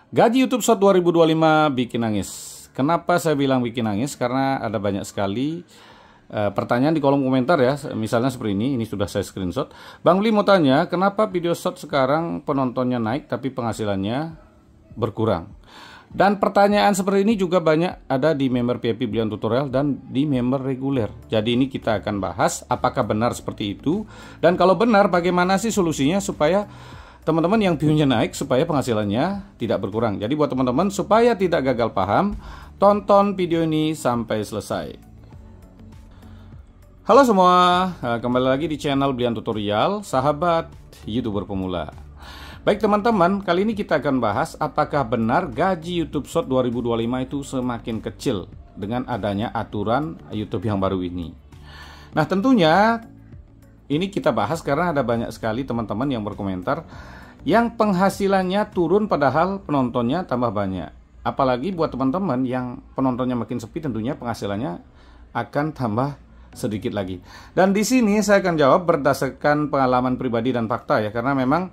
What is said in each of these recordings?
Gaji YouTube Short 2025 bikin nangis. Kenapa saya bilang bikin nangis? Karena ada banyak sekali pertanyaan di kolom komentar ya. Misalnya seperti ini sudah saya screenshot. Bang Bli mau tanya, kenapa video short sekarang penontonnya naik tapi penghasilannya berkurang? Dan pertanyaan seperti ini juga banyak ada di member VIP Brilliant Tutorial dan di member reguler. Jadi ini kita akan bahas apakah benar seperti itu. Dan kalau benar, bagaimana sih solusinya supaya teman-teman yang view-nya naik supaya penghasilannya tidak berkurang. Jadi buat teman-teman supaya tidak gagal paham, tonton video ini sampai selesai. Halo semua, kembali lagi di channel Brilliant Tutorial, sahabat YouTuber pemula. Baik teman-teman, kali ini kita akan bahas apakah benar gaji YouTube Short 2025 itu semakin kecil dengan adanya aturan YouTube yang baru ini. Nah tentunya ini kita bahas karena ada banyak sekali teman-teman yang berkomentar yang penghasilannya turun padahal penontonnya tambah banyak. Apalagi buat teman-teman yang penontonnya makin sepi, tentunya penghasilannya akan tambah sedikit lagi. Dan di sini saya akan jawab berdasarkan pengalaman pribadi dan fakta ya, karena memang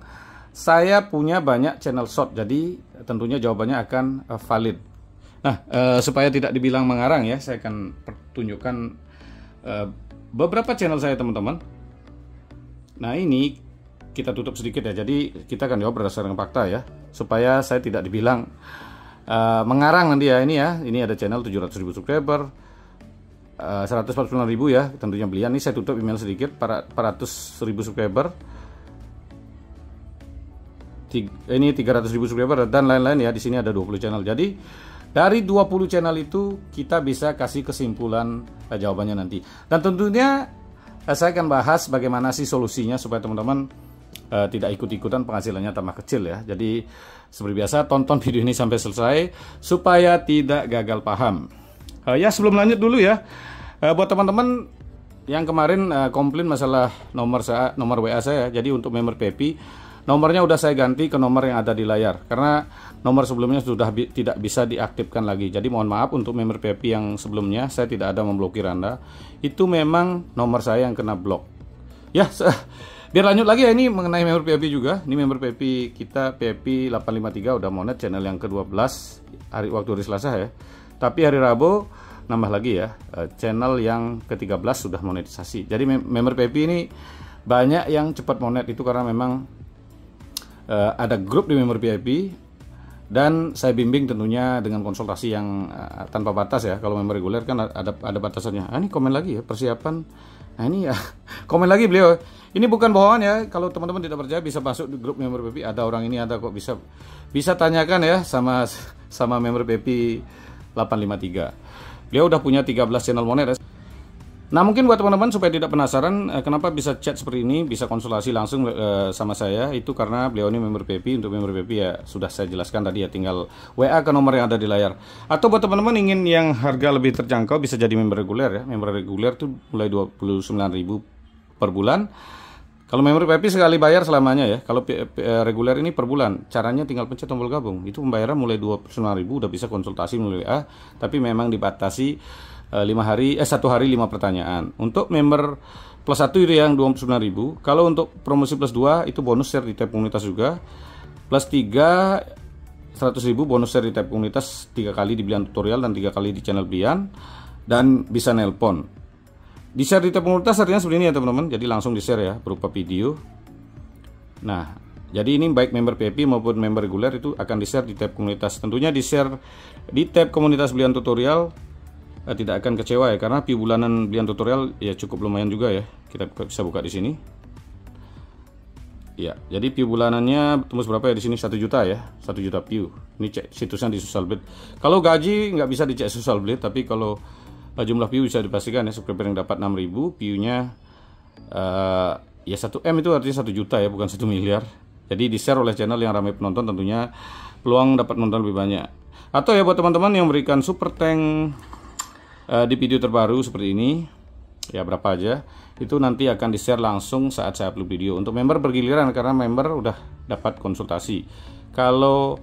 saya punya banyak channel short, jadi tentunya jawabannya akan valid. Nah, supaya tidak dibilang mengarang ya, saya akan pertunjukkan beberapa channel saya teman-teman. Nah ini kita tutup sedikit ya, jadi kita akan jawab berdasarkan fakta ya, supaya saya tidak dibilang mengarang nanti ya. Ini ada channel 700.000 subscriber, 149.000 ya, tentunya belian. Ini saya tutup email sedikit, 400.000 subscriber, ini 300.000 subscriber dan lain-lain ya. Di sini ada 20 channel. Jadi dari 20 channel itu kita bisa kasih kesimpulan jawabannya nanti. Dan tentunya saya akan bahas bagaimana sih solusinya supaya teman-teman tidak ikut-ikutan penghasilannya tambah kecil ya. Jadi seperti biasa tonton video ini sampai selesai supaya tidak gagal paham. Ya sebelum lanjut dulu ya, buat teman-teman yang kemarin komplain masalah nomor WA saya. Jadi untuk member VIP nomornya udah saya ganti ke nomor yang ada di layar karena nomor sebelumnya sudah tidak bisa diaktifkan lagi. Jadi mohon maaf untuk member VIP yang sebelumnya, saya tidak ada memblokir Anda. Itu memang nomor saya yang kena blok. Ya, biar lanjut lagi ya, ini mengenai member VIP juga. Ini member VIP kita VIP 853 udah monet channel yang ke-12 waktu hari Selasa ya. Tapi hari Rabu nambah lagi ya, channel yang ke-13 sudah monetisasi. Jadi member VIP ini banyak yang cepat monet itu karena memang ada grup di member VIP dan saya bimbing tentunya dengan konsultasi yang tanpa batas ya. Kalau member reguler kan ada batasannya. Ini komen lagi ya, persiapan. Nah ini ya komen lagi beliau. Ini bukan bohongan ya. Kalau teman-teman tidak percaya bisa masuk di grup member VIP. Ada orang ini, ada kok, bisa tanyakan ya sama member VIP 853. Beliau udah punya 13 channel monet ya. Nah mungkin buat teman-teman supaya tidak penasaran kenapa bisa chat seperti ini, bisa konsultasi langsung sama saya, itu karena beliau ini member VIP. Untuk member VIP ya sudah saya jelaskan tadi ya, tinggal WA ke nomor yang ada di layar. Atau buat teman-teman ingin yang harga lebih terjangkau bisa jadi member reguler ya. Member reguler itu mulai 29.000 per bulan. Kalau member VIP sekali bayar selamanya ya. Kalau reguler ini per bulan, caranya tinggal pencet tombol gabung. Itu pembayaran mulai 29.000 udah bisa konsultasi melalui WA, tapi memang dibatasi 1 hari 5 pertanyaan. Untuk member plus 1 itu yang 29.000. Kalau untuk promosi plus 2 itu bonus share di tab komunitas juga. Plus 3 100.000 bonus share di tab komunitas 3 kali di Brilliant Tutorial dan 3 kali di channel Brilliant, dan bisa nelpon. Di share di tab komunitas artinya seperti ini ya teman-teman. Jadi langsung di share ya berupa video. Nah, jadi ini baik member VIP maupun member reguler itu akan di share di tab komunitas. Tentunya di share di tab komunitas Brilliant Tutorial tidak akan kecewa ya, karena view bulanan Brilliant Tutorial ya cukup lumayan juga ya. Kita bisa buka di sini. Ya, jadi view bulanannya tembus berapa ya di sini? 1 juta ya, 1 juta view. Ini cek situsnya di Socialblade. Kalau gaji nggak bisa dicek Socialblade, tapi kalau jumlah view bisa dipastikan ya. Subscriber yang dapat 6.000, view-nya ya 1M itu artinya 1 juta ya, bukan 1 miliar. Jadi di share oleh channel yang ramai penonton, tentunya peluang dapat nonton lebih banyak. Atau ya buat teman-teman yang memberikan super thank di video terbaru seperti ini ya, berapa aja itu nanti akan di share langsung saat saya upload video. Untuk member bergiliran karena member udah dapat konsultasi. Kalau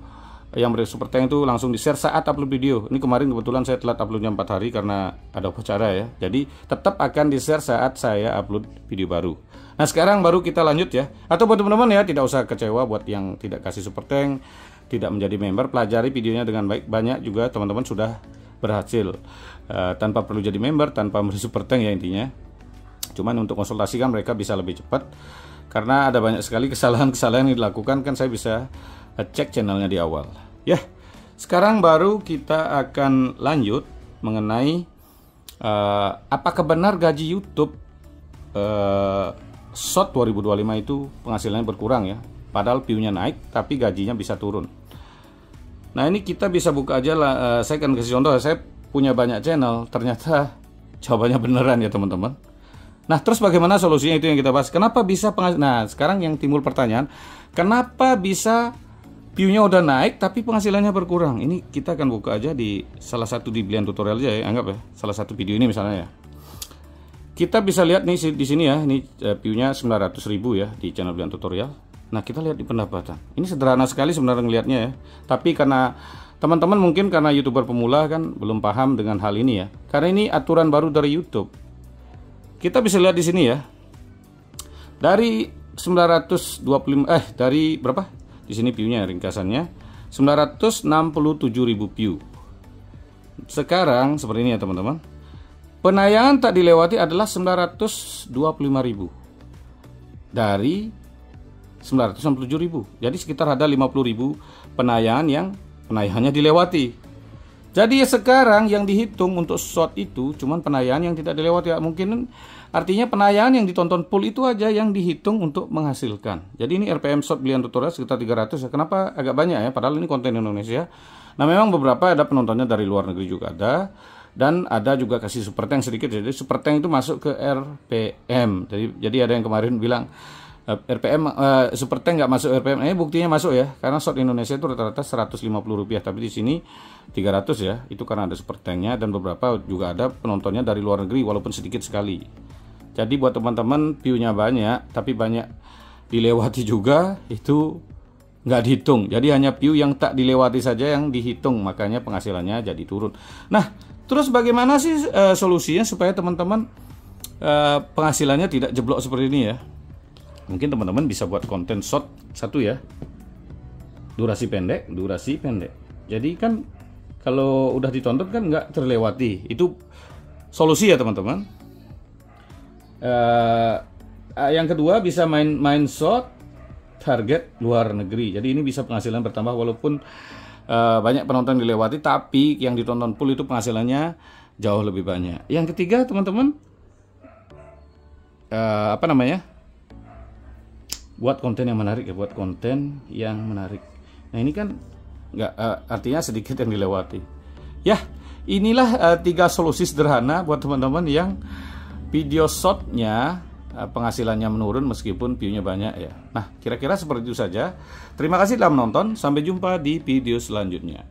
yang super thank itu langsung di share saat upload video. Ini kemarin kebetulan saya telat uploadnya 4 hari karena ada upacara ya. Jadi tetap akan di share saat saya upload video baru. Nah sekarang baru kita lanjut ya. Atau buat teman-teman ya, tidak usah kecewa buat yang tidak kasih super thank, tidak menjadi member, pelajari videonya dengan baik. Banyak juga teman-teman sudah berhasil tanpa perlu jadi member, tanpa beri super thank ya intinya. Cuman untuk konsultasi kan mereka bisa lebih cepat karena ada banyak sekali kesalahan-kesalahan yang dilakukan, kan saya bisa cek channelnya di awal. Ya, sekarang baru kita akan lanjut mengenai apakah benar gaji YouTube Short 2025 itu penghasilannya berkurang ya. Padahal view-nya naik tapi gajinya bisa turun. Nah ini kita bisa buka aja lah. Saya akan kasih contoh. Saya punya banyak channel. Ternyata jawabannya beneran ya teman-teman. Nah terus bagaimana solusinya, itu yang kita bahas. Kenapa bisa Nah sekarang yang timbul pertanyaan, kenapa bisa view-nya udah naik tapi penghasilannya berkurang? Ini kita akan buka aja di salah satu di Belian Tutorial aja ya. Anggap ya salah satu video ini misalnya ya. Kita bisa lihat nih di sini ya. Ini view-nya 900.000 ya di channel Belian Tutorial. Nah kita lihat di pendapatan. Ini sederhana sekali sebenarnya ngelihatnya ya. Tapi karena teman-teman mungkin karena YouTuber pemula kan belum paham dengan hal ini ya. Karena ini aturan baru dari YouTube. Kita bisa lihat di sini ya. Dari 925 dari berapa? Di sini view-nya ringkasannya 967.000 view. Sekarang seperti ini ya teman-teman. Penayangan tak dilewati adalah 925.000 dari 967.000. Jadi sekitar ada 50.000 penayangan yang penayangannya dilewati. Jadi sekarang yang dihitung untuk short itu cuman penayangan yang tidak dilewati. Mungkin artinya penayangan yang ditonton full itu aja yang dihitung untuk menghasilkan. Jadi ini RPM short Belian Tutorial sekitar 300 ya. Kenapa agak banyak ya? Padahal ini konten Indonesia. Nah memang beberapa ada penontonnya dari luar negeri juga ada. Dan ada juga kasih super thank sedikit. Jadi super thank itu masuk ke RPM. Jadi ada yang kemarin bilang RPM super thank nggak masuk RPM. Buktinya masuk ya. Karena short Indonesia itu rata-rata Rp150. Tapi di sini 300 ya. Itu karena ada super thanknya. Dan beberapa juga ada penontonnya dari luar negeri walaupun sedikit sekali. Jadi buat teman-teman view-nya banyak tapi banyak dilewati juga, itu nggak dihitung. Jadi hanya view yang tak dilewati saja yang dihitung. Makanya penghasilannya jadi turun. Nah terus bagaimana sih solusinya supaya teman-teman penghasilannya tidak jeblok seperti ini ya? Mungkin teman-teman bisa buat konten short satu ya, durasi pendek. Jadi kan kalau udah ditonton kan nggak terlewati. Itu solusi ya teman-teman. Yang kedua bisa main short target luar negeri. Jadi ini bisa penghasilan bertambah walaupun banyak penonton dilewati, tapi yang ditonton full itu penghasilannya jauh lebih banyak. Yang ketiga teman-teman, buat konten yang menarik ya, Nah ini kan nggak artinya sedikit yang dilewati. Ya inilah 3 solusi sederhana buat teman-teman yang video shortnya penghasilannya menurun meskipun view-nya banyak ya. Nah, kira-kira seperti itu saja. Terima kasih telah menonton. Sampai jumpa di video selanjutnya.